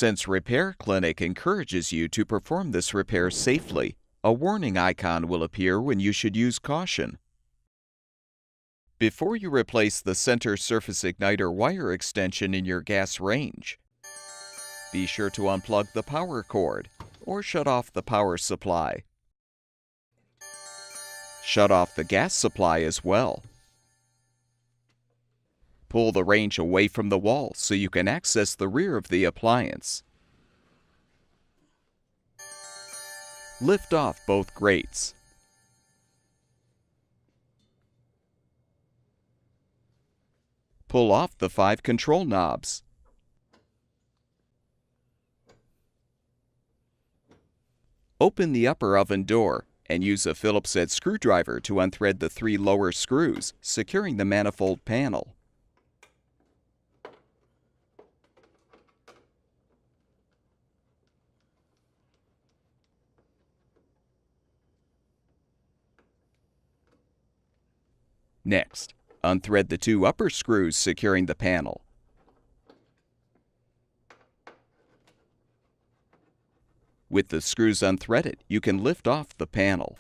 Since Repair Clinic encourages you to perform this repair safely, a warning icon will appear when you should use caution. Before you replace the center surface igniter wire extension in your gas range, be sure to unplug the power cord or shut off the power supply. Shut off the gas supply as well. Pull the range away from the wall so you can access the rear of the appliance. Lift off both grates. Pull off the 5 control knobs. Open the upper oven door and use a Phillips head screwdriver to unthread the 3 lower screws, securing the manifold panel. Next, unthread the 2 upper screws securing the panel. With the screws unthreaded, you can lift off the panel.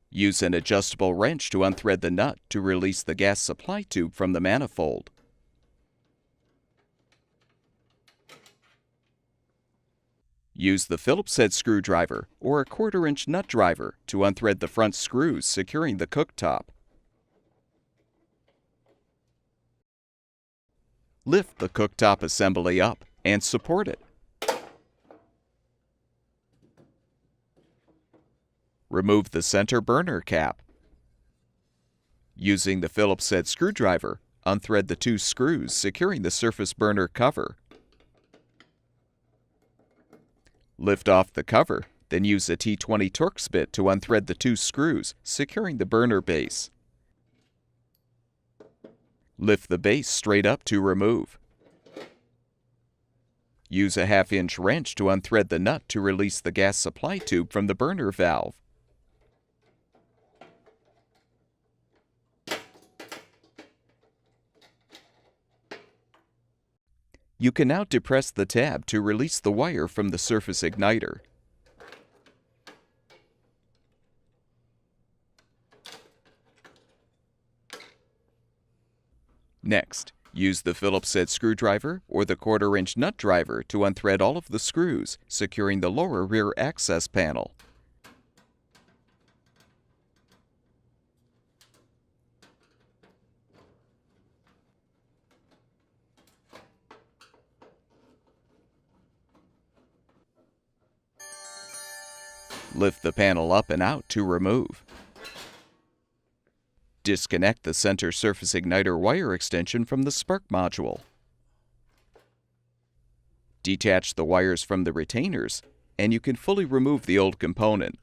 Use an adjustable wrench to unthread the nut to release the gas supply tube from the manifold. Use the Phillips head screwdriver or a 1/4-inch nut driver to unthread the front screws securing the cooktop. Lift the cooktop assembly up and support it. Remove the center burner cap. Using the Phillips head screwdriver, unthread the 2 screws securing the surface burner cover. Lift off the cover, then use a T20 Torx bit to unthread the 2 screws, securing the burner base. Lift the base straight up to remove. Use a 1/2-inch wrench to unthread the nut to release the gas supply tube from the burner valve. You can now depress the tab to release the wire from the surface igniter. Next, use the Phillips head screwdriver or the 1/4-inch nut driver to unthread all of the screws, securing the lower rear access panel. Lift the panel up and out to remove. Disconnect the center surface igniter wire extension from the spark module. Detach the wires from the retainers, and you can fully remove the old component.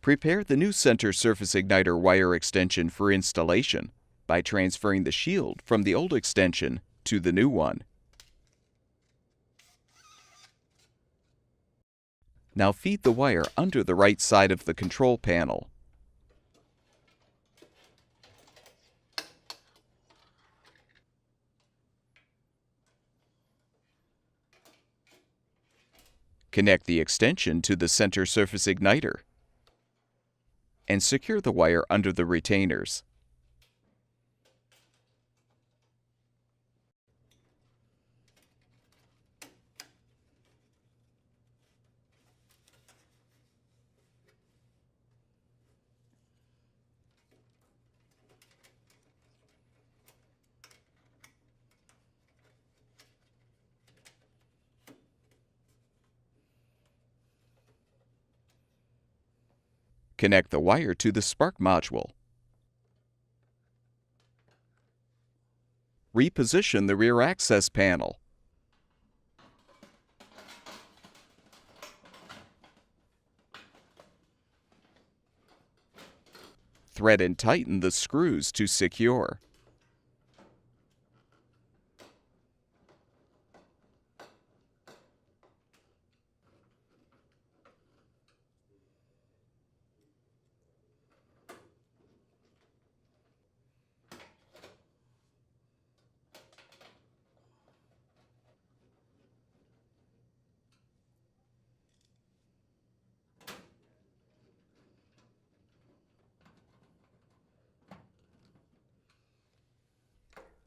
Prepare the new center surface igniter wire extension for installation by transferring the shield from the old extension to the new one. Now feed the wire under the right side of the control panel. Connect the extension to the center surface igniter and secure the wire under the retainers. Connect the wire to the spark module. Reposition the rear access panel. Thread and tighten the screws to secure.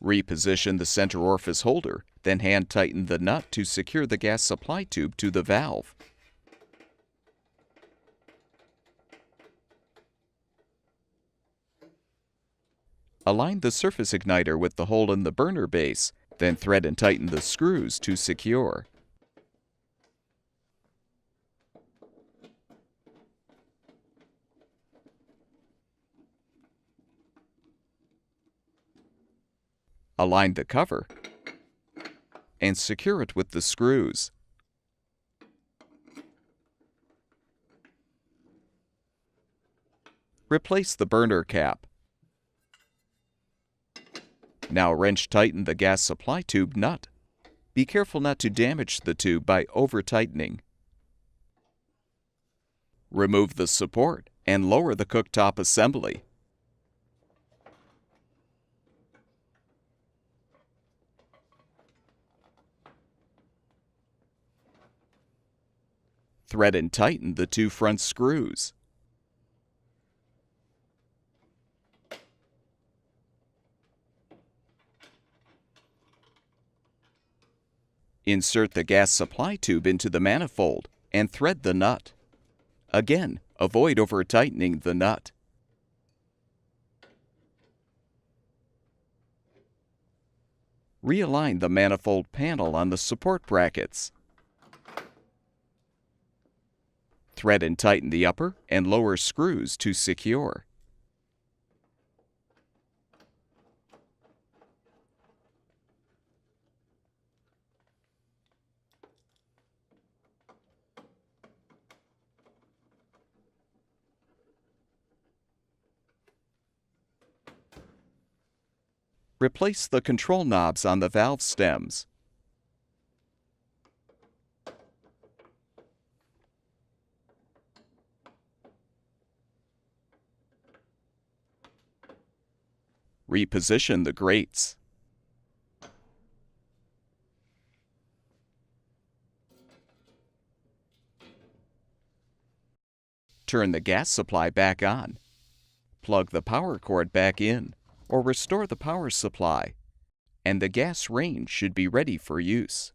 Reposition the center orifice holder, then hand tighten the nut to secure the gas supply tube to the valve. Align the surface igniter with the hole in the burner base, then thread and tighten the screws to secure. Align the cover and secure it with the screws. Replace the burner cap. Now wrench tighten the gas supply tube nut. Be careful not to damage the tube by over-tightening. Remove the support and lower the cooktop assembly. Thread and tighten the two front screws. Insert the gas supply tube into the manifold and thread the nut. Again, avoid over-tightening the nut. Realign the manifold panel on the support brackets. Thread and tighten the upper and lower screws to secure. Replace the control knobs on the valve stems. Reposition the grates. Turn the gas supply back on. Plug the power cord back in, or restore the power supply, and the gas range should be ready for use.